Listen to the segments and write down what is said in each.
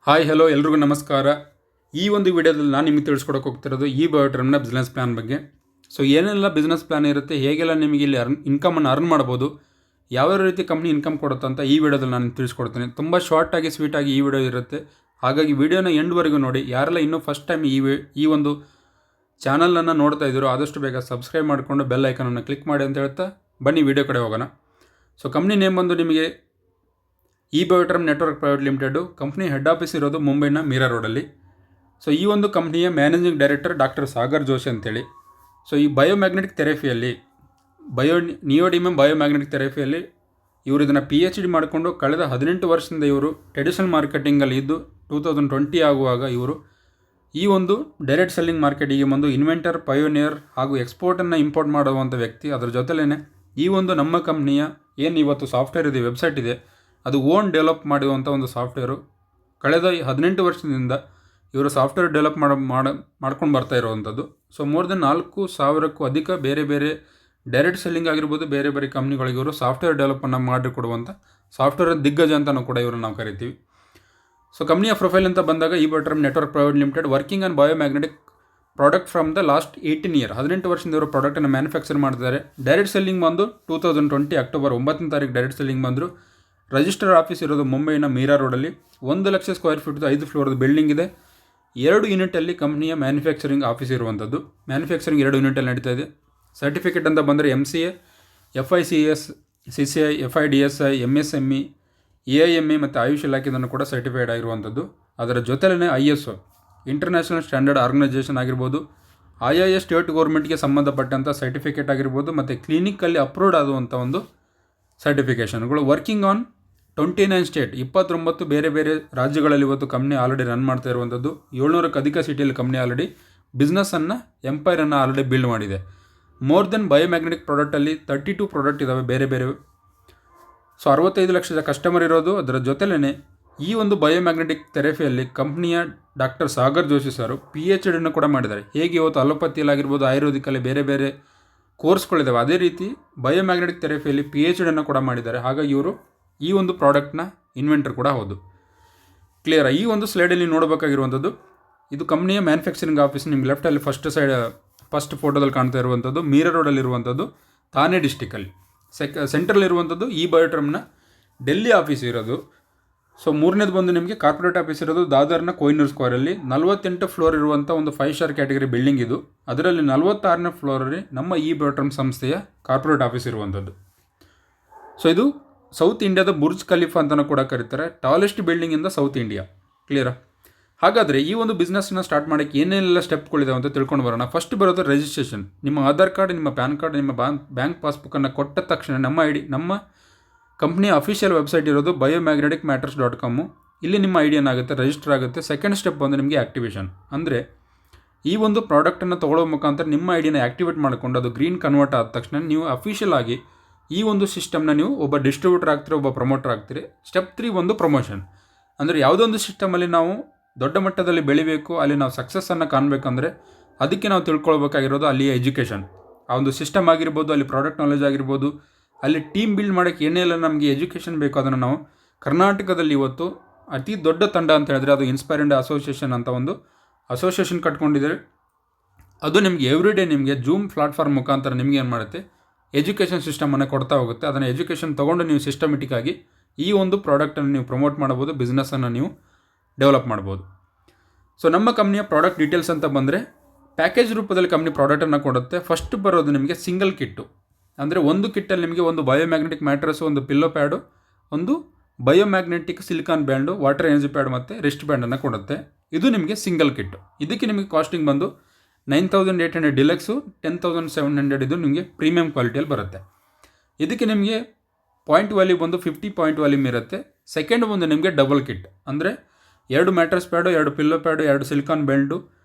Hi hello ಎಲ್ರಿಗೂ ನಮಸ್ಕಾರ. ಈ ಒಂದು ವಿಡಿಯೋದಲ್ಲಿ ನಾನು ನಿಮಗೆ ತಿಳಿಸ್ಕೊಡಕ್ಕೆ ಹೋಗ್ತಿರೋದು ಈ ಬಯೋಟರ್ಮ್ನ ಬಿಸ್ನೆಸ್ ಪ್ಲ್ಯಾನ್ ಬಗ್ಗೆ. ಸೊ ಏನೆಲ್ಲ ಬಿಸ್ನೆಸ್ ಪ್ಲ್ಯಾನ್ ಇರುತ್ತೆ, ಹೇಗೆಲ್ಲ ನಿಮಗೆ ಇಲ್ಲಿ ಇನ್ಕಮನ್ನು ಅರ್ನ್ ಮಾಡ್ಬೋದು, ಯಾವ್ಯಾವ ರೀತಿ ಕಂಪ್ನಿ ಇನ್ಕಮ್ ಕೊಡುತ್ತೆ ಅಂತ ಈ ವಿಡಿಯೋದಲ್ಲಿ ನಾನು ತಿಳಿಸ್ಕೊಡ್ತೀನಿ. ತುಂಬ ಶಾರ್ಟಾಗಿ ಸ್ವೀಟಾಗಿ ಈ ವಿಡಿಯೋ ಇರುತ್ತೆ. ಹಾಗಾಗಿ ವಿಡಿಯೋನ ಎಂಡ್ವರೆಗೂ ನೋಡಿ. ಯಾರೆಲ್ಲ ಇನ್ನೂ ಫಸ್ಟ್ ಟೈಮ್ ಈ ಒಂದು ಚಾನಲನ್ನು ನೋಡ್ತಾ ಇದ್ದೀರೋ ಆದಷ್ಟು ಬೇಗ ಸಬ್ಸ್ಕ್ರೈಬ್ ಮಾಡಿಕೊಂಡು ಬೆಲ್ ಐಕನನ್ನು ಕ್ಲಿಕ್ ಮಾಡಿ ಅಂತ ಹೇಳ್ತಾ ಬನ್ನಿ ವಿಡಿಯೋ ಕಡೆ ಹೋಗೋಣ. ಸೊ ಕಂಪ್ನಿ ನೇಮ್ ಬಂದು ನಿಮಗೆ ಈ Bioterm network private limited. Company head office ಇರೋದು ಮುಂಬೈನ ಮೀರಾ ರೋಡಲ್ಲಿ. ಸೊ ಈ ಒಂದು ಕಂಪ್ನಿಯ managing director doctor Sagar Joshi ಅಂತೇಳಿ. ಸೊ ಈ ಬಯೋಮ್ಯಾಗ್ನೆಟಿಕ್ ಥೆರಪಿಯಲ್ಲಿ ನಿಯೋಡಿಮಮ್ ಬಯೋಮ್ಯಾಗ್ನೆಟಿಕ್ ಥೆರಪಿಯಲ್ಲಿ ಇವರು ಇದನ್ನು PhD ಮಾಡಿಕೊಂಡು ಕಳೆದ 18 ವರ್ಷದಿಂದ ಇವರು ಟ್ರೆಡಿಷನಲ್ ಮಾರ್ಕೆಟಿಂಗಲ್ಲಿ ಇದ್ದು 2020 ಆಗುವಾಗ ಇವರು ಈ ಒಂದು ಡೈರೆಕ್ಟ್ ಸೆಲ್ಲಿಂಗ್ ಮಾರ್ಕೆಟಿಗೆ ಬಂದು ಇನ್ವೆಂಟರ್, ಪಯೋನಿಯರ್ ಹಾಗೂ ಎಕ್ಸ್ಪೋರ್ಟನ್ನು ಇಂಪೋರ್ಟ್ ಮಾಡುವಂಥ ವ್ಯಕ್ತಿ. ಅದರ ಜೊತೆಲೇ ಈ ಒಂದು ನಮ್ಮ ಕಂಪ್ನಿಯ ಏನು ಇವತ್ತು ಸಾಫ್ಟ್ವೇರ್ ಇದೆ, ವೆಬ್ಸೈಟ್ ಇದೆ, ಅದು ಓನ್ ಡೆವಲಪ್ ಮಾಡುವಂಥ ಒಂದು ಸಾಫ್ಟ್ವೇರು. ಕಳೆದ 18 ವರ್ಷದಿಂದ ಇವರು ಸಾಫ್ಟ್ವೇರ್ ಡೆವಲಪ್ ಮಾಡ್ಕೊಂಡು ಬರ್ತಾ ಇರುವಂಥದ್ದು. ಸೊ ಮೋರ್ ದೆನ್ 4,000ಕ್ಕೂ ಅಧಿಕ ಬೇರೆ ಬೇರೆ ಡೈರೆಕ್ಟ್ ಸೆಲ್ಲಿಂಗ್ ಆಗಿರ್ಬೋದು, ಬೇರೆ ಬೇರೆ ಕಂಪ್ನಿಗಳಿಗೆ ಇವರು ಸಾಫ್ಟ್ವೇರ್ ಡೆವಲಪನ್ನು ಮಾಡಿಕೊಡುವಂಥ ಸಾಫ್ಟ್ವೇರ್ ದಿಗ್ಗಜ ಅಂತಲೂ ಕೂಡ ಇವರು ನಾವು ಕರಿತೀವಿ. ಸೊ ಕಂಪ್ನಿಯ ಪ್ರೊಫೈಲ್ ಅಂತ ಬಂದಾಗ ಈ Bioterm network private limited working on biomagnetic product from the last 18 year. 18 ವರ್ಷದಿಂದ ಇವರು ಪ್ರಾಡಕ್ಟನ್ನು ಮ್ಯಾನುಫ್ಯಾಕ್ಚರ್ ಮಾಡ್ತಿದ್ದಾರೆ. ಡೈರೆಕ್ಟ್ ಸೆಲ್ಲಿಂಗ್ ಬಂದು 2020 ಅಕ್ಟೋಬರ್ 9ನೇ ತಾರೀಕು ಡೈರೆಕ್ಟ್ ಸೆಲ್ಲಿಂಗ್ ಬಂದರು. ರಿಜಿಸ್ಟರ್ ಆಫೀಸ್ ಇರೋದು ಮುಂಬೈನ ಮೀರಾ ರೋಡಲ್ಲಿ. 1,00,000 ಸ್ಕ್ವೇರ್ ಫೀಟ್ದು 5 ಫ್ಲೋರ್ದು ಬಿಲ್ಡಿಂಗ್ ಇದೆ. 2 ಯೂನಿಟಲ್ಲಿ ಕಂಪ್ನಿಯ ಮ್ಯಾನುಫ್ಯಾಕ್ಚರಿಂಗ್ ಆಫೀಸ್ ಇರುವಂಥದ್ದು. ಮ್ಯಾನುಫ್ಯಾಕ್ಚರಿಂಗ್ 2 ಯೂನಿಟಲ್ಲಿ ನಡೀತಾ ಇದೆ. ಸರ್ಟಿಫಿಕೇಟ್ ಅಂತ ಬಂದರೆ MCA, FICS, CCI, FIDSI, MSME, AIME ಮತ್ತು ಆಯುಷ್ ಇಲಾಖೆಯನ್ನು ಕೂಡ ಸರ್ಟಿಫೈಡ್ ಆಗಿರುವಂಥದ್ದು. ಅದರ ಜೊತೆಲೇ ISO ಇಂಟರ್ನ್ಯಾಷನಲ್ ಸ್ಟ್ಯಾಂಡರ್ಡ್ ಆರ್ಗನೈಸೇಷನ್ ಆಗಿರ್ಬೋದು, ಆಯಾಯ ಸ್ಟೇಟ್ ಗೌರ್ಮೆಂಟ್ಗೆ ಸಂಬಂಧಪಟ್ಟಂಥ ಸರ್ಟಿಫಿಕೇಟ್ ಆಗಿರ್ಬೋದು, ಮತ್ತು ಕ್ಲಿನಿಕಲ್ಲಿ ಅಪ್ರೂವ್ಡ್ ಆಗುವಂಥ ಒಂದು ಸರ್ಟಿಫಿಕೇಷನ್ಗಳು. ವರ್ಕಿಂಗ್ ಆನ್ 29 ಸ್ಟೇಟ್, 29 ಬೇರೆ ಬೇರೆ ರಾಜ್ಯಗಳಲ್ಲಿ ಇವತ್ತು ಕಂಪ್ನಿ ಆಲ್ರೆಡಿ ರನ್ ಮಾಡ್ತಾ ಇರುವಂಥದ್ದು. 700ಕ್ಕೂ ಅಧಿಕ ಸಿಟಿಯಲ್ಲಿ ಕಂಪ್ನಿ ಆಲ್ರೆಡಿ ಬಿಸ್ನೆಸ್ಸನ್ನು, ಎಂಪೈರನ್ನು ಆಲ್ರೆಡಿ ಬಿಲ್ಡ್ ಮಾಡಿದೆ. ಮೋರ್ ದೆನ್ ಬಯೋಮ್ಯಾಗ್ನೆಟಿಕ್ ಪ್ರಾಡಕ್ಟಲ್ಲಿ 32 ಪ್ರಾಡಕ್ಟ್ ಇದ್ದಾವೆ ಬೇರೆ ಬೇರೆ. ಸೊ 65 ಲಕ್ಷದ ಕಸ್ಟಮರ್ ಇರೋದು. ಅದರ ಜೊತೆಲೇ ಈ ಒಂದು ಬಯೋಮ್ಯಾಗ್ನೆಟಿಕ್ ಥೆರಪಿಯಲ್ಲಿ ಕಂಪ್ನಿಯ ಡಾಕ್ಟರ್ ಸಾಗರ್ ಜೋಶಿ ಸರು PhDಯನ್ನು ಕೂಡ ಮಾಡಿದ್ದಾರೆ. ಹೇಗೆ ಇವತ್ತು ಅಲೋಪತಿಯಲ್ಲಾಗಿರ್ಬೋದು, ಆಯುರ್ವೇದಿಕಲ್ಲಿ ಬೇರೆ ಬೇರೆ ಕೋರ್ಸ್ಗಳಿದ್ದಾವೆ, ಅದೇ ರೀತಿ ಬಯೋಮ್ಯಾಗ್ನೆಟಿಕ್ ಥೆರಪಿಯಲ್ಲಿ PhDಯನ್ನು ಕೂಡ ಮಾಡಿದ್ದಾರೆ. ಹಾಗಾಗಿ ಇವರು ಈ ಒಂದು ಪ್ರಾಡಕ್ಟ್ನ ಇನ್ವೆಂಟರ್ ಕೂಡ ಹೌದು. ಕ್ಲಿಯರ್. ಈ ಒಂದು ಸ್ಲೈಡಲ್ಲಿ ನೋಡಬೇಕಾಗಿರುವಂಥದ್ದು ಇದು ಕಂಪ್ನಿಯ ಮ್ಯಾನುಫ್ಯಾಕ್ಚರಿಂಗ್ ಆಫೀಸ್. ನಿಮ್ಗೆ ಲೆಫ್ಟಲ್ಲಿ ಫಸ್ಟ್ ಫೋಟೋದಲ್ಲಿ ಕಾಣ್ತಾ ಇರುವಂಥದ್ದು ಮೀರಾ ರೋಡಲ್ಲಿರುವಂಥದ್ದು, ಥಾನೆ ಡಿಸ್ಟಿಕಲ್ಲಿ. ಸೆಂಟ್ರಲ್ಲಿರುವಂಥದ್ದು ಈ ಬಯೋಟರ್ಮ್ನ ಡೆಲ್ಲಿ ಆಫೀಸ್ ಇರೋದು. ಸೊ ಮೂರನೇದು ಬಂದು ನಿಮಗೆ ಕಾರ್ಪೊರೇಟ್ ಆಫೀಸ್ ಇರೋದು ದಾದರ್ನ ಕೊಹಿನೂರ್ ಸ್ಕ್ವೇರಲ್ಲಿ. 48 ಫ್ಲೋರ್ ಇರುವಂಥ ಒಂದು 5 ಸ್ಟಾರ್ ಕ್ಯಾಟಗರಿ ಬಿಲ್ಡಿಂಗ್ ಇದು. ಅದರಲ್ಲಿ 46ನೇ ಫ್ಲೋರಲ್ಲಿ ನಮ್ಮ ಈ ಬಯೋಟರ್ಮ್ ಸಂಸ್ಥೆಯ ಕಾರ್ಪೊರೇಟ್ ಆಫೀಸ್ ಇರುವಂಥದ್ದು. ಸೊ ಇದು ಸೌತ್ ಇಂಡಿಯಾದ ಬುರ್ಜ್ ಖಲೀಫಾ ಅಂತಲೂ ಕೂಡ ಕರೀತಾರೆ. Tallest building in the south India. ಕ್ಲಿಯರಾ? ಹಾಗಾದರೆ ಈ ಒಂದು ಬಿಸ್ನೆಸ್ನ ಸ್ಟಾರ್ಟ್ ಮಾಡೋಕ್ಕೆ ಏನೇನೆಲ್ಲ ಸ್ಟೆಪ್ಗಳಿದಾವೆ ಅಂತ ತಿಳ್ಕೊಂಡು ಬರೋಣ. ಫಸ್ಟ್ ಬರೋದು ರಿಜಿಸ್ಟ್ರೇಷನ್. ನಿಮ್ಮ ಆಧಾರ್ ಕಾರ್ಡ್, ನಿಮ್ಮ ಪ್ಯಾನ್ ಕಾರ್ಡ್, ನಿಮ್ಮ ಬ್ಯಾಂಕ್ ಪಾಸ್ಬುಕ್ಕನ್ನು ಕೊಟ್ಟ ತಕ್ಷಣ ನಮ್ಮ ಕಂಪ್ನಿಯ ಅಫಿಷಿಯಲ್ ವೆಬ್ಸೈಟ್ ಇರೋದು biomagnetic-matters.com. ಇಲ್ಲಿ ನಿಮ್ಮ ID ಏನಾಗುತ್ತೆ, ರಿಜಿಸ್ಟರ್ ಆಗುತ್ತೆ. ಸೆಕೆಂಡ್ ಸ್ಟೆಪ್ ಬಂದು ನಿಮಗೆ ಆ್ಯಕ್ಟಿವೇಷನ್. ಅಂದರೆ ಈ ಒಂದು ಪ್ರಾಡಕ್ಟನ್ನು ತೊಗೊಳ್ಳೋ ಮುಖಾಂತರ ನಿಮ್ಮ ID ಆ್ಯಕ್ಟಿವೇಟ್ ಮಾಡಿಕೊಂಡು ಅದು ಗ್ರೀನ್ ಕನ್ವರ್ಟ್ ಆದ ತಕ್ಷಣ ನೀವು ಅಫಿಷಿಯಲ್ ಆಗಿ ಈ ಒಂದು ಸಿಸ್ಟಮ್ನ ನೀವು ಒಬ್ಬ ಡಿಸ್ಟ್ರಿಬ್ಯೂಟರ್ ಆಗ್ತೀರಿ, ಒಬ್ಬ ಪ್ರಮೋಟರ್ ಆಗ್ತೀರಿ. ಸ್ಟೆಪ್ 3 ಒಂದು ಪ್ರಮೋಷನ್. ಅಂದರೆ ಯಾವುದೋ ಒಂದು ಸಿಸ್ಟಮಲ್ಲಿ ನಾವು ದೊಡ್ಡ ಮಟ್ಟದಲ್ಲಿ ಬೆಳಿಬೇಕು, ಅಲ್ಲಿ ನಾವು ಸಕ್ಸಸ್ಸನ್ನು ಕಾಣಬೇಕಂದ್ರೆ ಅದಕ್ಕೆ ನಾವು ತಿಳ್ಕೊಳ್ಬೇಕಾಗಿರೋದು ಅಲ್ಲಿಯ ಎಜುಕೇಷನ್. ಆ ಒಂದು ಸಿಸ್ಟಮ್ ಆಗಿರ್ಬೋದು, ಅಲ್ಲಿ ಪ್ರಾಡಕ್ಟ್ ನಾಲೆಜ್ ಆಗಿರ್ಬೋದು, ಅಲ್ಲಿ ಟೀಮ್ ಬಿಲ್ಡ್ ಮಾಡೋಕ್ಕೆ ಏನೆಲ್ಲ ನಮಗೆ ಎಜುಕೇಷನ್ ಬೇಕು ಅದನ್ನು ನಾವು ಕರ್ನಾಟಕದಲ್ಲಿ ಇವತ್ತು ಅತಿ ದೊಡ್ಡ ತಂಡ ಅಂತ ಹೇಳಿದ್ರೆ ಅದು ಇನ್ಸ್ಪೈರ್ ಇಂಡಿಯಾ ಅಸೋಸಿಯೇಷನ್ ಅಂತ ಒಂದು ಅಸೋಸಿಯೇಷನ್ ಕಟ್ಕೊಂಡಿದ್ದಾರೆ. ಅದು ನಿಮಗೆ ಎವ್ರಿಡೇ ನಿಮಗೆ ಜೂಮ್ ಪ್ಲಾಟ್ಫಾರ್ಮ್ ಮುಖಾಂತರ ನಿಮಗೆ ಏನು ಮಾಡುತ್ತೆ, ಎಜುಕೇಷನ್ ಸಿಸ್ಟಮನ್ನು ಕೊಡ್ತಾ ಹೋಗುತ್ತೆ. ಅದನ್ನು ಎಜುಕೇಷನ್ ತೊಗೊಂಡು ನೀವು ಸಿಸ್ಟಮೆಟಿಕ್ ಆಗಿ ಈ ಒಂದು ಪ್ರಾಡಕ್ಟನ್ನು ನೀವು ಪ್ರಮೋಟ್ ಮಾಡ್ಬೋದು, ಬಿಸ್ನೆಸ್ಸನ್ನು ನೀವು ಡೆವಲಪ್ ಮಾಡ್ಬೋದು. ಸೊ ನಮ್ಮ ಕಂಪ್ನಿಯ ಪ್ರಾಡಕ್ಟ್ ಡೀಟೇಲ್ಸ್ ಅಂತ ಬಂದರೆ ಪ್ಯಾಕೇಜ್ ರೂಪದಲ್ಲಿ ಕಂಪ್ನಿ ಪ್ರಾಡಕ್ಟನ್ನು ಕೊಡುತ್ತೆ. ಫಸ್ಟ್ ಬರೋದು ನಿಮಗೆ ಸಿಂಗಲ್ ಕಿಟ್ಟು. ಅಂದರೆ ಒಂದು ಕಿಟ್ಟಲ್ಲಿ ನಿಮಗೆ ಒಂದು ಬಯೋಮ್ಯಾಗ್ನೆಟಿಕ್ ಮ್ಯಾಟ್ರಸ್ಸು, ಒಂದು ಪಿಲ್ಲೋ ಪ್ಯಾಡು, ಒಂದು biomagnetic silicon band, water energy pad ಮತ್ತು ರಿಸ್ಟ್ ಬ್ಯಾಂಡನ್ನು ಕೊಡುತ್ತೆ. ಇದು ನಿಮಗೆ ಸಿಂಗಲ್ ಕಿಟ್ಟು. ಇದಕ್ಕೆ ನಿಮಗೆ ಕಾಸ್ಟಿಂಗ್ ಬಂದು 9,800 ಡಿಲಕ್ಸು, 10,700 ಇದು ನಿಮಗೆ ಪ್ರೀಮಿಯಂ ಕ್ವಾಲಿಟಿಯಲ್ಲಿ ಬರುತ್ತೆ. ಇದಕ್ಕೆ ನಿಮಗೆ ಪಾಯಿಂಟ್ ವ್ಯಾಲ್ಯೂ ಬಂದು 50 ಪಾಯಿಂಟ್ ವ್ಯಾಲ್ಯೂಮ್ ಇರುತ್ತೆ. ಸೆಕೆಂಡ್ ಬಂದು ನಿಮಗೆ ಡಬಲ್ ಕಿಟ್. ಅಂದರೆ 2 mattress pad, 2 pillow pad, 2 silicon band,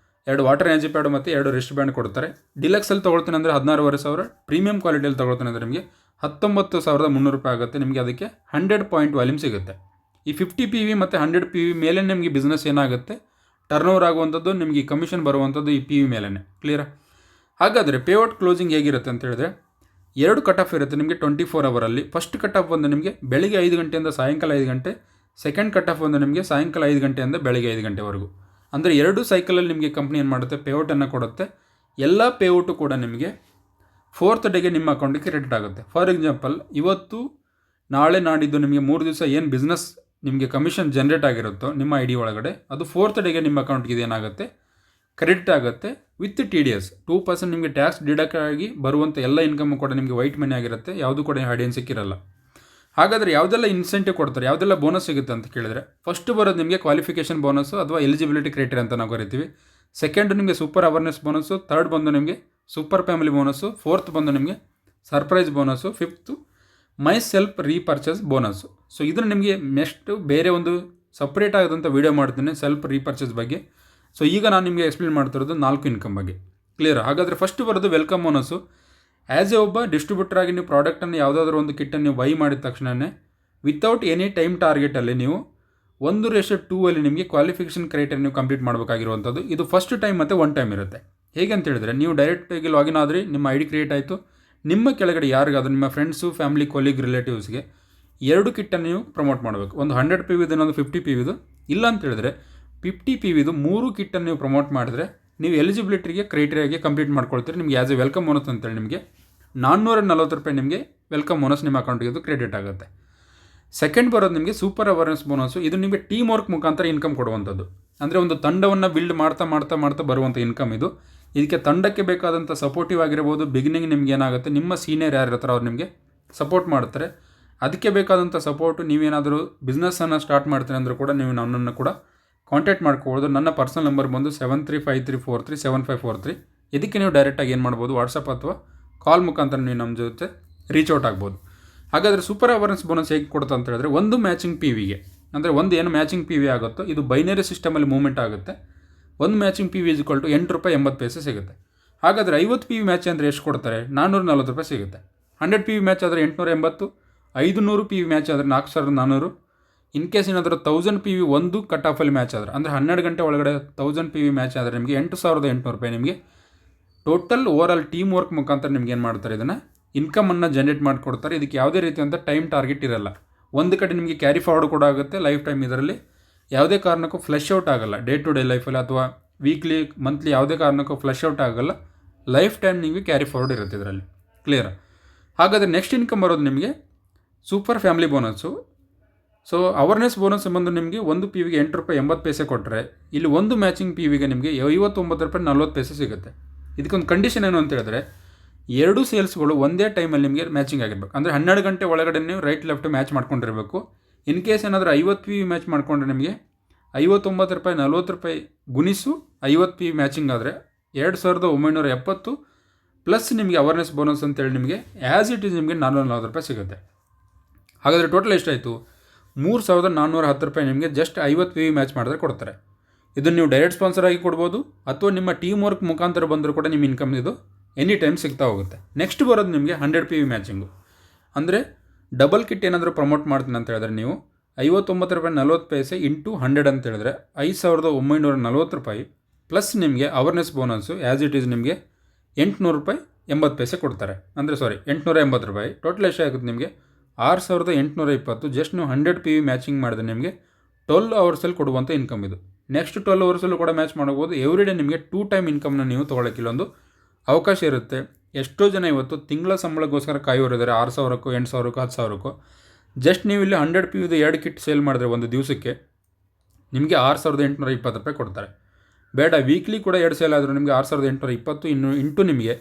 2 water energy pad ಮತ್ತು 2 ರಿಸ್ಟ್ ಬ್ಯಾಂಡ್ ಕೊಡ್ತಾರೆ. ಡಿಲಕ್ಸಲ್ಲಿ ತೊಗೊಳ್ತೀನಿ ಅಂದರೆ 16,500. ಪ್ರೀಮಿಯಂ ಕ್ವಾಲಿಟಿಯಲ್ಲಿ ತೊಗೊಳ್ತೀನಿ ಅಂದರೆ ನಿಮಗೆ 19,300 ರೂಪಾಯಿ ಆಗುತ್ತೆ. ನಿಮಗೆ ಅದಕ್ಕೆ 100 ಪಾಯಿಂಟ್ ವ್ಯಾಲ್ಯೂಮ್ ಸಿಗುತ್ತೆ. ಈ 50 PV ಮತ್ತು 100 PV ಮೇಲೆ ನಿಮಗೆ ಬಿಸ್ನೆಸ್ ಏನಾಗುತ್ತೆ, ಟರ್ನ್ ಓವರ್ ಆಗುವಂಥದ್ದು, ನಿಮಗೆ ಕಮಿಷನ್ ಬರುವಂಥದ್ದು ಈ PV ಮೇಲೇ. ಕ್ಲಿಯರಾ? ಹಾಗಾದರೆ ಪೇಔಟ್ ಕ್ಲೋಸಿಂಗ್ ಹೇಗಿರುತ್ತೆ ಅಂತ ಹೇಳಿದ್ರೆ 2 ಕಟ್ ಆಫ್ ಇರುತ್ತೆ ನಿಮಗೆ 24 ಅವರಲ್ಲಿ. ಫಸ್ಟ್ ಕಟ್ ಆಫ್ ಬಂದು ನಿಮಗೆ ಬೆಳಿಗ್ಗೆ 5 ಗಂಟೆಯಿಂದ ಸಾಯಂಕಾಲ 5 ಗಂಟೆ, ಸೆಕೆಂಡ್ ಕಟ್ ಆಫ್ ಬಂದು ನಿಮಗೆ ಸಾಯಂಕಾಲ 5 ಗಂಟೆಯಿಂದ ಬೆಳಗ್ಗೆ 5 ಗಂಟೆವರೆಗೂ. ಅಂದರೆ 2 ಸೈಕಲಲ್ಲಿ ನಿಮಗೆ ಕಂಪ್ನಿ ಏನು ಮಾಡುತ್ತೆ, ಪೇಔಟನ್ನು ಕೊಡುತ್ತೆ. ಎಲ್ಲ ಪೇಔಟು ಕೂಡ ನಿಮಗೆ 4th ಡೇಗೆ ನಿಮ್ಮ ಅಕೌಂಟಿಗೆ ಕ್ರೆಡಿಟ್ ಆಗುತ್ತೆ. ಫಾರ್ ಎಕ್ಸಾಂಪಲ್, ಇವತ್ತು ನಾಳೆ ನಾಡಿದ್ದು ನಿಮಗೆ 3 ದಿವಸ ಏನು ಬಿಸ್ನೆಸ್ ನಿಮಗೆ ಕಮಿಷನ್ ಜನ್ರೇಟ್ ಆಗಿರುತ್ತೋ ನಿಮ್ಮ ಐ ಡಿ ಒಳಗಡೆ, ಅದು 4th ಡೇಗೆ ನಿಮ್ಮ ಅಕೌಂಟ್ಗೆ ಏನಾಗುತ್ತೆ, ಕ್ರೆಡಿಟ್ ಆಗುತ್ತೆ ವಿತ್ TDS. 2% ನಿಮಗೆ ಟ್ಯಾಕ್ಸ್ ಡಿಡಕ್ಟ್ ಆಗಿ ಬರುವಂಥ ಎಲ್ಲ ಇನ್ಕಮ್ ಕೂಡ ನಿಮಗೆ ವೈಟ್ ಮನಿ ಆಗಿರುತ್ತೆ, ಯಾವುದು ಕೂಡ ಹೈಡೆನ್ ಸಿಕ್ಕಿರಲ್ಲ. ಹಾಗಾದರೆ ಯಾವುದೆಲ್ಲ ಇನ್ಸೆಂಟಿವ್ ಕೊಡ್ತಾರೆ, ಯಾವುದೆಲ್ಲ ಬೋನಸ್ ಸಿಗುತ್ತೆ ಅಂತ ಕೇಳಿದರೆ, ಫಸ್ಟ್ ಬರೋದು ನಿಮಗೆ ಕ್ವಾಲಿಫಿಕೇಷನ್ ಬೋನಸ್ಸು ಅಥವಾ ಎಲಿಜಿಬಿಲಿಟಿ ಕ್ರೈಟೀರಿಯಾ ಅಂತ ನಾವು ಕರಿತೀವಿ. ಸೆಕೆಂಡ್ ನಿಮಗೆ ಸೂಪರ್ ಅವೇರ್ನೆಸ್ ಬೋನಸ್ಸು. ಥರ್ಡ್ ಬಂದು ನಿಮಗೆ ಸೂಪರ್ ಫ್ಯಾಮಿಲಿ ಬೋನಸ್ಸು. ಫೋರ್ತ್ ಬಂದು ನಿಮಗೆ surprise bonus. Fifth my self repurchase bonus. So ಇದನ್ನು ನಿಮಗೆ ನೆಕ್ಸ್ಟ್ ಬೇರೆ ಒಂದು ಸಪ್ರೇಟ್ ಆದಂಥ ವೀಡಿಯೋ ಮಾಡ್ತೀನಿ ಸೆಲ್ಫ್ ರೀಪರ್ಚೇಸ್ ಬಗ್ಗೆ. ಸೊ ಈಗ ನಾನು ನಿಮಗೆ ಎಕ್ಸ್ಪ್ಲೇನ್ ಮಾಡ್ತಿರೋದು 4 ಇನ್ಕಮ್ ಬಗ್ಗೆ. ಕ್ಲಿಯರ್? ಹಾಗಾದರೆ ಫಸ್ಟ್ ಬರೋದು ವೆಲ್ಕಮ್ ಬೋನಸ್ಸು. ಆ್ಯಸ್ ಎ ಒಬ್ಬ ಡಿಸ್ಟ್ರಿಬ್ಯೂಟರ್ ಆಗಿ ನೀವು ಪ್ರಾಡಕ್ಟನ್ನು ಯಾವುದಾದ್ರೂ ಒಂದು ಕಿಟ್ಟನ್ನು ನೀವು ಬೈ ಮಾಡಿದ ತಕ್ಷಣವೇ ವಿತೌಟ್ ಎನಿ ಟೈಮ್ ಟಾರ್ಗೆಟಲ್ಲಿ ನೀವು 1:2 ಅಲ್ಲಿ ನಿಮಗೆ ಕ್ವಾಲಿಫಿಕೇಷನ್ ಕ್ರೈಟೀರಿಯಾ ನೀವು ಕಂಪ್ಲೀಟ್ ಮಾಡಬೇಕಾಗಿರುವಂಥದ್ದು. ಇದು ಫಸ್ಟ್ ಟೈಮ್ ಮತ್ತು 1 ಟೈಮ್ ಇರುತ್ತೆ. ಹೇಗೆ ಅಂತ ಹೇಳಿದ್ರೆ, ನೀವು ಡೈರೆಕ್ಟಾಗಿ ಲಾಗಿನ್ ಆದರೆ ನಿಮ್ಮ ಐ ಡಿ ಕ್ರಿಯೇಟ್ ಆಯಿತು, ನಿಮ್ಮ ಕೆಳಗಡೆ ಯಾರಿಗಾದರೂ ನಿಮ್ಮ ಫ್ರೆಂಡ್ಸು, ಫ್ಯಾಮಿಲಿ, ಕೊಲೀಗ್, ರಿಲೇಟಿವ್ಸ್ಗೆ 2 ಕಿಟ್ಟನ್ನು ನೀವು ಪ್ರಮೋಟ್ ಮಾಡಬೇಕು. ಒಂದು 100 PV ಇನ್ನೊಂದು 50 PV. ಇಲ್ಲ ಅಂತ ಹೇಳಿದ್ರೆ 50 PV 3 ಕಿಟ್ಟನ್ನು ನೀವು ಪ್ರಮೋಟ್ ಮಾಡಿದ್ರೆ ನೀವು ಎಲಿಜಿಬಿಲಿಟಿಗೆ ಕ್ರೈಟೀರಿಯಾಗೆ ಕಂಪ್ಲೀಟ್ ಮಾಡ್ಕೊಳ್ತೀರಿ. ನಿಮಗೆ ಆ್ಯಸ್ ಎ ವೆಲ್ಕಮ್ ಬೋನಸ್ ಅಂತೇಳಿ ನಿಮಗೆ 440 ರೂಪಾಯಿ ನಿಮಗೆ ವೆಲ್ಕಮ್ ಬೋನಸ್ ನಿಮ್ಮ ಅಕೌಂಟಿಗೆ ಇದು ಕ್ರೆಡಿಟ್ ಆಗುತ್ತೆ. ಸೆಕೆಂಡ್ ಬರೋದು ನಿಮಗೆ ಸೂಪರ್ ಅವೇರ್ನೆಸ್ ಬೋನಸ್ಸು. ಇದು ನಿಮಗೆ ಟೀಮ್ ವರ್ಕ್ ಮುಖಾಂತರ ಇನ್ಕಮ್ ಕೊಡುವಂಥದ್ದು. ಅಂದರೆ ಒಂದು ತಂಡವನ್ನು ಬಿಲ್ಡ್ ಮಾಡ್ತಾ ಬರುವಂಥ ಇನ್ಕಮ್ ಇದು. ಇದಕ್ಕೆ ತಂಡಕ್ಕೆ ಬೇಕಾದಂಥ ಸಪೋರ್ಟಿವ್ ಆಗಿರ್ಬೋದು. ಬಿಗಿನಿಂಗ್ ನಿಮ್ಗೆ ಏನಾಗುತ್ತೆ, ನಿಮ್ಮ ಸೀನಿಯರ್ ಯಾರು ಇರ್ತಾರೆ ಅವ್ರು ನಿಮಗೆ ಸಪೋರ್ಟ್ ಮಾಡ್ತಾರೆ. ಅದಕ್ಕೆ ಬೇಕಾದಂಥ ಸಪೋರ್ಟು, ನೀವೇನಾದರೂ ಬಿಸ್ನೆಸ್ಸನ್ನು ಸ್ಟಾರ್ಟ್ ಮಾಡ್ತೀನಿ ಅಂದರೂ ಕೂಡ ನೀವು ನನ್ನನ್ನು ಕೂಡ ಕಾಂಟ್ಯಾಕ್ಟ್ ಮಾಡ್ಕೋಬೋದು. ನನ್ನ ಪರ್ಸನಲ್ ನಂಬರ್ ಬಂದು 7353437543. ಇದಕ್ಕೆ ನೀವು ಡೈರೆಕ್ಟಾಗಿ ಏನು ಮಾಡ್ಬೋದು, ವಾಟ್ಸಪ್ ಅಥವಾ ಕಾಲ್ ಮುಖಾಂತರ ನೀವು ನಮ್ಮ ಜೊತೆ ರೀಚ್ ಔಟ್ ಆಗ್ಬೋದು. ಹಾಗಾದರೆ ಸೂಪರ್ ಅವೇರ್ನೆಸ್ ಬೋನಸ್ ಹೇಗೆ ಕೊಡುತ್ತೆ ಅಂತ ಹೇಳಿದ್ರೆ, ಒಂದು ಮ್ಯಾಚಿಂಗ್ PVಗೆ, ಅಂದರೆ ಒಂದು ಏನು ಮ್ಯಾಚಿಂಗ್ PV ಆಗುತ್ತೋ ಇದು ಬೈನರಿ ಸಿಸ್ಟಮಲ್ಲಿ ಮೂವ್ಮೆಂಟ್ ಆಗುತ್ತೆ. ಒಂದು ಮ್ಯಾಚಿಂಗ್ PV = 8 ರೂಪಾಯಿ 80 ಪೈಸೆ ಸಿಗುತ್ತೆ. ಹಾಗಾದರೆ 50 PV ಮ್ಯಾಚ್ ಅಂದರೆ ಎಷ್ಟು ಕೊಡ್ತಾರೆ, 440 ರೂಪಾಯಿ ಸಿಗುತ್ತೆ. 100 PV ಮ್ಯಾಚ್ ಆದರೆ 880, 500 PV ಮ್ಯಾಚ್ ಆದರೆ 4400. ಇನ್ ಕೇಸ್ ಏನಾದರೂ 1000 PV ಒಂದು ಕಟ್ ಆಫಲ್ಲಿ ಮ್ಯಾಚ್ ಆದರೆ, ಅಂದರೆ 12 ಗಂಟೆ ಒಳಗಡೆ 1000 PV ಮ್ಯಾಚ್ ಆದರೆ ನಿಮಗೆ 8800 ರೂಪಾಯಿ ನಿಮಗೆ ಟೋಟಲ್ ಓವರಾಲ್ ಟೀಮ್ ವರ್ಕ್ ಮುಖಾಂತರ ನಿಮ್ಗೆ ಏನು ಮಾಡ್ತಾರೆ, ಇದನ್ನು ಇನ್ಕಮನ್ನು ಜನರೇಟ್ ಮಾಡಿಕೊಡ್ತಾರೆ. ಇದಕ್ಕೆ ಯಾವುದೇ ರೀತಿಯಂಥ ಟೈಮ್ ಟಾರ್ಗೆಟ್ ಇರಲ್ಲ. ಒಂದು ಕಡೆ ನಿಮಗೆ ಕ್ಯಾರಿ ಫಾರ್ವರ್ಡ್ ಕೂಡ ಆಗುತ್ತೆ ಲೈಫ್ ಟೈಮ್. ಇದರಲ್ಲಿ ಯಾವುದೇ ಕಾರಣಕ್ಕೂ ಫ್ಲಶ್ ಔಟ್ ಆಗಲ್ಲ. ಡೇ ಟು ಡೇ ಲೈಫಲ್ಲಿ ಅಥವಾ ವೀಕ್ಲಿ, ಮಂತ್ಲಿ ಯಾವುದೇ ಕಾರಣಕ್ಕೂ ಫ್ಲಶ್ ಔಟ್ ಆಗಲ್ಲ. ಲೈಫ್ ಟೈಮ್ ನಿಮಗೆ ಕ್ಯಾರಿ ಫಾರ್ವರ್ಡ್ ಇರುತ್ತೆ ಇದರಲ್ಲಿ. ಕ್ಲಿಯರ್? ಹಾಗಾದರೆ ನೆಕ್ಸ್ಟ್ ಇನ್ಕಮ್ ಬರೋದು ನಿಮಗೆ super family bonus. So awareness bonus ಬಂದು ನಿಮಗೆ ಒಂದು PVಗೆ 8 ರೂಪಾಯಿ 80 ಪೈಸೆ ಕೊಟ್ಟರೆ, ಇಲ್ಲಿ ಒಂದು ಮ್ಯಾಚಿಂಗ್ PVಗೆ ನಿಮಗೆ 59 ರೂಪಾಯಿ 40 ಪೈಸೆ ಸಿಗುತ್ತೆ. ಇದಕ್ಕೊಂದು ಕಂಡೀಷನ್ ಏನು ಅಂತ ಹೇಳಿದ್ರೆ, 2 ಸೇಲ್ಸ್ಗಳು ಒಂದೇ ಟೈಮಲ್ಲಿ ನಿಮಗೆ ಮ್ಯಾಚಿಂಗ್ ಆಗಿರಬೇಕು. ಅಂದರೆ 12 ಗಂಟೆ ಒಳಗಡೆ ನೀವು ರೈಟ್ ಲೆಫ್ಟ್ ಮ್ಯಾಚ್ ಮಾಡ್ಕೊಂಡಿರಬೇಕು. ಇನ್ ಕೇಸ್ ಏನಾದರೂ 50 PV ಮ್ಯಾಚ್ ಮಾಡಿಕೊಂಡ್ರೆ ನಿಮಗೆ 59 ರೂಪಾಯಿ 40 ರೂಪಾಯಿ ಗುಣಿಸು 50 PV ಮ್ಯಾಚಿಂಗ್ ಆದರೆ 2970 ಪ್ಲಸ್ ನಿಮಗೆ ಅವೇರ್ನೆಸ್ ಬೋನಸ್ ಅಂತೇಳಿ ನಿಮಗೆ ಆ್ಯಸ್ ಇಟ್ ಈಸ್ ನಿಮಗೆ 440 ರೂಪಾಯಿ ಸಿಗುತ್ತೆ. ಹಾಗಾದರೆ ಟೋಟಲ್ ಎಷ್ಟಾಯಿತು, 3410 ರೂಪಾಯಿ ನಿಮಗೆ ಜಸ್ಟ್ 50 PV ಮ್ಯಾಚ್ ಮಾಡಿದ್ರೆ ಕೊಡ್ತಾರೆ. ಇದನ್ನು ನೀವು ಡೈರೆಕ್ಟ್ ಸ್ಪಾನ್ಸರ್ ಆಗಿ ಕೊಡ್ಬೋದು, ಅಥವಾ ನಿಮ್ಮ ಟೀಮ್ ವರ್ಕ್ ಮುಖಾಂತರ ಬಂದರೂ ಕೂಡ ನಿಮ್ಮ ಇನ್ಕಮ್ ಇದು ಎನಿ ಟೈಮ್ ಸಿಗ್ತಾ ಹೋಗುತ್ತೆ. ನೆಕ್ಸ್ಟ್ ಬರೋದು ನಿಮಗೆ 100 PV ಮ್ಯಾಚಿಂಗು. ಅಂದರೆ ಡಬಲ್ ಕಿಟ್ ಏನಾದರೂ ಪ್ರಮೋಟ್ ಮಾಡ್ತೀನಿ ಅಂತ ಹೇಳಿದ್ರೆ ನೀವು 59 ರೂಪಾಯಿ 40 ಪೈಸೆ ಇಂಟು 100 ಅಂತ ಹೇಳಿದ್ರೆ 5940 ರೂಪಾಯಿ ಪ್ಲಸ್ ನಿಮಗೆ awareness bonus as it is ನಿಮಗೆ 800 ರೂಪಾಯಿ 80 ಪೈಸೆ ಕೊಡ್ತಾರೆ. ಅಂದರೆ 880 ರೂಪಾಯಿ. ಟೋಟಲ್ ಎಷ್ಟಾಗುತ್ತೆ ನಿಮಗೆ 6820. ಜಸ್ಟ್ ನೀವು 100 PV ಮ್ಯಾಚಿಂಗ್ ಮಾಡಿದ್ರೆ ನಿಮಗೆ 12 ಅವರ್ಸಲ್ಲಿ ಕೊಡುವಂಥ ಇನ್ಕಮ್ ಇದು. ನೆಕ್ಸ್ಟ್ 12 ಅವರ್ಸಲ್ಲೂ ಕೂಡ ಮ್ಯಾಚ್ ಮಾಡ್ಬೋದು. ಎವ್ರಿ ಡೇ ನಿಮಗೆ 2 ಟೈಮ್ ಇನ್ಕಮ್ನ ನೀವು ತೊಗೊಳಕ್ಕೆ ಇಲ್ಲೊಂದು ಅವಕಾಶ ಇರುತ್ತೆ. ಎಷ್ಟೋ ಜನ ಇವತ್ತು ತಿಂಗಳ ಸಂಬಳಕ್ಕೋಸ್ಕರ ಕಾಯೋರಿದ್ದಾರೆ, 6000ಕ್ಕೋ 8000ಕ್ಕೋ 10000ಕ್ಕೋ. ಜಸ್ಟ್ ನೀವು ಇಲ್ಲಿ 100 PVದು 2 ಕಿಟ್ ಸೇಲ್ ಮಾಡಿದ್ರೆ ಒಂದು ದಿವಸಕ್ಕೆ ನಿಮಗೆ 6820 ರೂಪಾಯಿ ಕೊಡ್ತಾರೆ. ಬೇಡ ವೀಕ್ಲಿ ಕೂಡ 2 ಸೇಲ್ ಆದರೂ ನಿಮಗೆ 6820 ಇನ್ನು ಇಂಟು ನಿಮಗೆ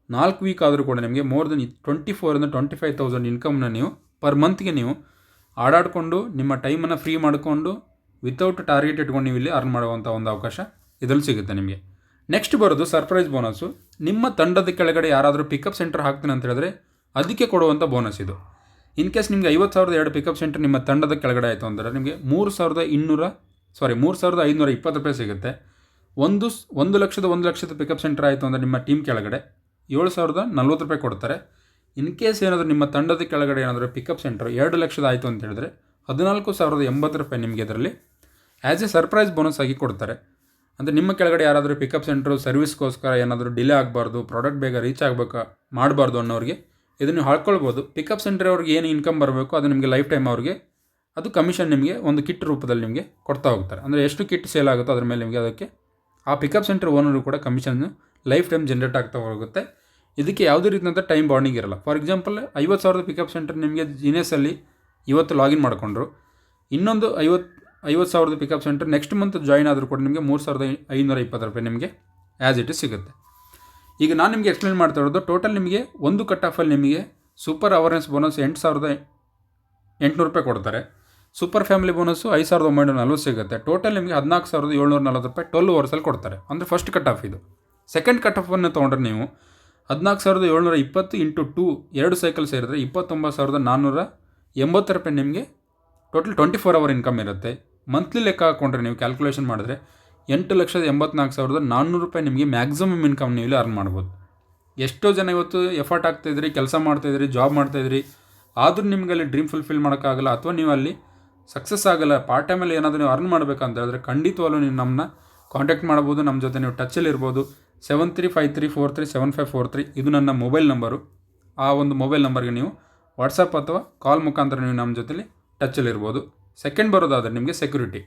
4 ವೀಕ್ ಆದರೂ ಕೂಡ ನಿಮಗೆ ಮೋರ್ ದೆನ್ 24,000-25,000 ಇನ್ಕಮ್ನ ನೀವು ಪರ್ ಮಂತ್ಗೆ ನೀವು ಆಡಾಡಿಕೊಂಡು ನಿಮ್ಮ ಟೈಮನ್ನು ಫ್ರೀ ಮಾಡಿಕೊಂಡು ವಿತೌಟ್ ಟಾರ್ಗೆಟ್ ಇಟ್ಕೊಂಡು ನೀವು ಇಲ್ಲಿ ಅರ್ನ್ ಮಾಡುವಂಥ ಒಂದು ಅವಕಾಶ ಇದರಲ್ಲಿ ಸಿಗುತ್ತೆ ನಿಮಗೆ. ನೆಕ್ಸ್ಟ್ ಬರೋದು ಸರ್ಪ್ರೈಸ್ ಬೋನಸ್ಸು. ನಿಮ್ಮ ತಂಡದ ಕೆಳಗಡೆ ಯಾರಾದರೂ ಪಿಕಪ್ ಸೆಂಟರ್ ಹಾಕ್ತೀನಿ ಅಂತ ಹೇಳಿದ್ರೆ ಅದಕ್ಕೆ ಕೊಡುವಂಥ ಬೋನಸ್ ಇದು. ಇನ್ ಕೇಸ್ ನಿಮಗೆ 50,002 ಪಿಕಪ್ ಸೆಂಟರ್ ನಿಮ್ಮ ತಂಡದ ಕೆಳಗಡೆ ಆಯಿತು ಅಂದರೆ ನಿಮಗೆ 3,520 ರೂಪಾಯಿ ಸಿಗುತ್ತೆ. 1,00,000 ಪಿಕಪ್ ಸೆಂಟರ್ ಆಯಿತು ಅಂದರೆ ನಿಮ್ಮ ಟೀಮ್ ಕೆಳಗಡೆ 7,040 ರೂಪಾಯಿ ಕೊಡ್ತಾರೆ. ಇನ್ ಕೇಸ್ ಏನಾದರೂ ನಿಮ್ಮ ತಂಡದ ಕೆಳಗಡೆ ಏನಾದರೂ ಪಿಕಪ್ ಸೆಂಟರ್ 2 ಲಕ್ಷದ ಆಯಿತು ಅಂತ ಹೇಳಿದ್ರೆ 14,080 ರೂಪಾಯಿ ನಿಮಗೆ ಇದರಲ್ಲಿ ಆ್ಯಸ್ ಎ ಸರ್ಪ್ರೈಸ್ ಬೋನಸ್ ಆಗಿ ಕೊಡ್ತಾರೆ. ಅಂದರೆ ನಿಮ್ಮ ಕೆಳಗಡೆ ಯಾರಾದರೂ ಪಿಕಪ್ ಸೆಂಟ್ರು ಸರ್ವಿಸ್ಗೋಸ್ಕರ ಏನಾದರೂ ಡಿಲೇ ಆಗಬಾರ್ದು, ಪ್ರಾಡಕ್ಟ್ ಬೇಗ ರೀಚ್ ಮಾಡಬಾರ್ದು ಅನ್ನೋರಿಗೆ ಇದನ್ನು ಹಾಳ್ಕೊಳ್ಬೋದು. ಪಿಕಪ್ ಸೆಂಟ್ರ್ ಅವ್ರಿಗೆ ಏನು ಇನ್ಕಮ್ ಬರಬೇಕು ಅದು ನಿಮಗೆ ಲೈಫ್ ಟೈಮ್ ಅವ್ರಿಗೆ ಅದು ಕಮಿಷನ್ ನಿಮಗೆ ಒಂದು ಕಿಟ್ ರೂಪದಲ್ಲಿ ನಿಮಗೆ ಕೊಡ್ತಾ ಹೋಗ್ತಾರೆ. ಅಂದರೆ ಎಷ್ಟು ಕಿಟ್ ಸೇಲ್ ಆಗುತ್ತೋ ಅದ್ರ ಮೇಲೆ ನಿಮಗೆ ಅದಕ್ಕೆ ಆ ಪಿಕಪ್ ಸೆಂಟರ್ ಓನರು ಕೂಡ ಕಮಿಷನ್ ಲೈಫ್ ಟೈಮ್ ಜನ್ರೇಟ್ ಆಗ್ತಾ ಹೋಗುತ್ತೆ. ಇದಕ್ಕೆ ಯಾವುದೇ ರೀತಿಯಂಥ ಟೈಮ್ ಬಾಂಡಿಂಗ್ ಇರಲ್ಲ. ಫಾರ್ ಎಕ್ಸಾಂಪಲ್ 50,000 ಪಿಕಪ್ ಸೆಂಟರ್ ನಿಮಗೆ ಜಿನಿಯಸಲ್ಲಿ ಇವತ್ತು ಲಾಗಿನ್ ಮಾಡಿಕೊಂಡ್ರು, ಇನ್ನೊಂದು 50,000 pickup centre next month join ಆದರೂ ಕೂಡ ನಿಮಗೆ 3,520 ರೂಪಾಯಿ ನಿಮಗೆ ಆ್ಯಸ್ ಇಟ್ ಇಸ್ ಸಿಗುತ್ತೆ. ಈಗ ನಾನು ನಿಮಗೆ ಎಕ್ಸ್ಪ್ಲೇನ್ ಮಾಡ್ತಾ ಇರೋದು ಟೋಟಲ್ ನಿಮಗೆ ಒಂದು ಕಟ್ ಆಫಲ್ಲಿ ನಿಮಗೆ ಸೂಪರ್ ಅವೇರ್ನೆಸ್ ಬೋನಸ್ 8,800 ರೂಪಾಯಿ ಕೊಡ್ತಾರೆ. ಸೂಪರ್ ಫ್ಯಾಮಿಲಿ ಬೋನಸ್ಸು 5,940 ಸಿಗುತ್ತೆ. ಟೋಟಲ್ ನಿಮಗೆ 14,740 ರೂಪಾಯಿ 12 ಅವರ್ಸಲ್ಲಿ ಕೊಡ್ತಾರೆ. ಅಂದರೆ ಫಸ್ಟ್ ಕಟ್ ಆಫ್ ಇದು. ಸೆಕೆಂಡ್ ಕಟ್ ಆಫನ್ನು ತೊಗೊಂಡ್ರೆ ನೀವು 14,720 ಇಂಟು 2 2 ಸೈಕಲ್ ಸೇರಿದ್ರೆ 29,480 ರೂಪಾಯಿ ನಿಮಗೆ ಟೋಟಲ್ 24 ಅವರ್ ಇನ್ಕಮ್ ಇರುತ್ತೆ. ಮಂತ್ಲಿ ಲೆಕ್ಕ ಹಾಕ್ಕೊಂಡ್ರೆ ನೀವು ಕ್ಯಾಲ್ಕುಲೇಷನ್ ಮಾಡಿದ್ರೆ 8,84,400 ರೂಪಾಯಿ ನಿಮಗೆ ಮ್ಯಾಕ್ಸಿಮಮ್ ಇನ್ಕಮ್ ನೀವು ಇಲ್ಲಿ ಅರ್ನ್ ಮಾಡ್ಬೋದು. ಎಷ್ಟೋ ಜನ ಇವತ್ತು ಎಫರ್ಟ್ ಆಗ್ತಾಯಿದ್ರಿ, ಕೆಲಸ ಮಾಡ್ತಾಯಿದ್ರಿ, ಜಾಬ್ ಮಾಡ್ತಾಯಿದ್ರಿ, ಆದರೂ ನಿಮಗೆ ಅಲ್ಲಿ ಡ್ರೀಮ್ ಫುಲ್ಫಿಲ್ ಮಾಡೋಕ್ಕಾಗಲ್ಲ, ಅಥವಾ ನೀವು ಅಲ್ಲಿ ಸಕ್ಸಸ್ ಆಗಲ್ಲ, ಪಾರ್ಟ್ ಟೈಮಲ್ಲಿ ಏನಾದರೂ ನೀವು ಅರ್ನ್ ಮಾಡಬೇಕಂತ ಹೇಳಿದ್ರೆ ಖಂಡಿತವಾಗ್ಲೂ ನೀವು ನಮ್ಮನ್ನ ಕಾಂಟ್ಯಾಕ್ಟ್ ಮಾಡ್ಬೋದು. ನಮ್ಮ ಜೊತೆ ನೀವು ಟಚ್ಚಲ್ಲಿ ಇರ್ಬೋದು. 7353437543 ಇದು ನನ್ನ ಮೊಬೈಲ್ ನಂಬರು. ಆ ಒಂದು ಮೊಬೈಲ್ ನಂಬರ್ಗೆ ನೀವು ವಾಟ್ಸಪ್ ಅಥವಾ ಕಾಲ್ ಮುಖಾಂತರ ನೀವು ನಮ್ಮ ಜೊತೆಲಿ ಟಚ್ಚಲ್ಲಿರ್ಬೋದು. ಸೆಕೆಂಡ್ ಬರೋದಾದರೆ ನಿಮಗೆ ಸೆಕ್ಯೂರಿಟಿ.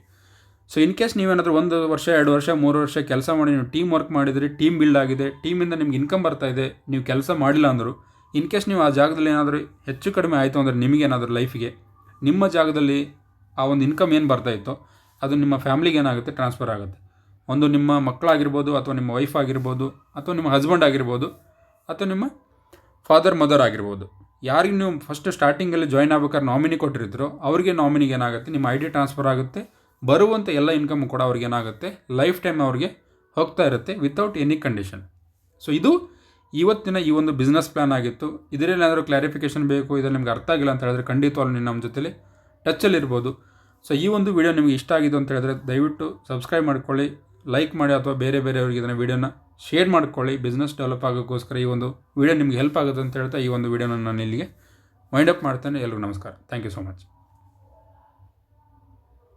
ಸೊ ಇನ್ ಕೇಸ್ ನೀವೇನಾದರೂ 1 ವರ್ಷ 2 ವರ್ಷ 3 ವರ್ಷ ಕೆಲಸ ಮಾಡಿ ನೀವು ಟೀಮ್ ವರ್ಕ್ ಮಾಡಿದಿರಿ, ಟೀಮ್ ಬಿಲ್ಡ್ ಆಗಿದೆ, ಟೀಮಿಂದ ನಿಮ್ಗೆ ಇನ್ಕಮ್ ಬರ್ತಾಯಿದೆ, ನೀವು ಕೆಲಸ ಮಾಡಿಲ್ಲ ಅಂದರು, ಇನ್ ಕೇಸ್ ನೀವು ಆ ಜಾಗದಲ್ಲಿ ಏನಾದರೂ ಹೆಚ್ಚು ಕಡಿಮೆ ಆಯಿತು ಅಂದರೆ ನಿಮಗೇನಾದರೂ ಲೈಫಿಗೆ ನಿಮ್ಮ ಜಾಗದಲ್ಲಿ ಆ ಒಂದು ಇನ್ಕಮ್ ಏನು ಬರ್ತಾಯಿತ್ತೋ ಅದು ನಿಮ್ಮ ಫ್ಯಾಮ್ಲಿಗೆ ಏನಾಗುತ್ತೆ ಟ್ರಾನ್ಸ್ಫರ್ ಆಗುತ್ತೆ. ಒಂದು ನಿಮ್ಮ ಮಕ್ಕಳಾಗಿರ್ಬೋದು, ಅಥವಾ ನಿಮ್ಮ ವೈಫ್ ಆಗಿರ್ಬೋದು, ಅಥವಾ ನಿಮ್ಮ ಹಸ್ಬೆಂಡ್ ಆಗಿರ್ಬೋದು, ಅಥವಾ ನಿಮ್ಮ ಫಾದರ್ ಮದರ್ ಆಗಿರ್ಬೋದು. ಯಾರಿಗೆ ನೀವು ಫಸ್ಟ್ ಸ್ಟಾರ್ಟಿಂಗಲ್ಲಿ ಜಾಯ್ನ್ ಆಗ್ಬೇಕಾದ್ರೆ ನಾಮಿನಿ ಕೊಟ್ಟಿರ್ತೀರೋ ಅವ್ರಿಗೆ ನಾಮಿನಿಗೆ ಏನಾಗುತ್ತೆ ನಿಮ್ಮ ID ಟ್ರಾನ್ಸ್ಫರ್ ಆಗುತ್ತೆ. ಬರುವಂಥ ಎಲ್ಲ ಇನ್ಕಮ್ ಕೂಡ ಅವ್ರಿಗೆ ಏನಾಗುತ್ತೆ ಲೈಫ್ ಟೈಮ್ ಅವ್ರಿಗೆ ಹೋಗ್ತಾ ಇರುತ್ತೆ ವಿತೌಟ್ ಎನಿ ಕಂಡೀಷನ್. ಸೊ ಇದು ಇವತ್ತಿನ ಈ ಒಂದು ಬಿಸ್ನೆಸ್ ಪ್ಲ್ಯಾನ್ ಆಗಿತ್ತು. ಇದರಲ್ಲಿ ಏನಾದರೂ ಕ್ಲಾರಿಫಿಕೇಷನ್ ಬೇಕು, ಇದರಲ್ಲಿ ನಿಮ್ಗೆ ಅರ್ಥ ಆಗಿಲ್ಲ ಅಂತ ಹೇಳಿದ್ರೆ ಖಂಡಿತವಾಗ್ಲೂ ನೀವು ನಮ್ಮ ಜೊತೆಲಿ ಟಚ್ಚಲ್ಲಿರ್ಬೋದು. ಸೊ ಈ ಒಂದು ವಿಡಿಯೋ ನಿಮಗೆ ಇಷ್ಟ ಆಗಿದೆ ಅಂತ ಹೇಳಿದ್ರೆ ದಯವಿಟ್ಟು ಸಬ್ಸ್ಕ್ರೈಬ್ ಮಾಡ್ಕೊಳ್ಳಿ, ಲೈಕ್ ಮಾಡಿ, ಅಥವಾ ಬೇರೆಯವ್ರಿಗೆ ಇದನ್ನು ವೀಡಿಯೋನ ಶೇರ್ ಮಾಡ್ಕೊಳ್ಳಿ. ಬಿಸ್ನೆಸ್ ಡೆವಲಪ್ ಆಗೋಕ್ಕೋಸ್ಕರ ಈ ಒಂದು ವಿಡಿಯೋ ನಿಮಗೆ ಹೆಲ್ಪ್ ಆಗುತ್ತೆ ಅಂತ ಹೇಳ್ತಾ ಈ ಒಂದು ವಿಡಿಯೋನ ನಾನು ಇಲ್ಲಿಗೆ ವೈಂಡ್ ಅಪ್ ಮಾಡ್ತೇನೆ. ಎಲ್ರಿಗೂ ನಮಸ್ಕಾರ. Thank you so much.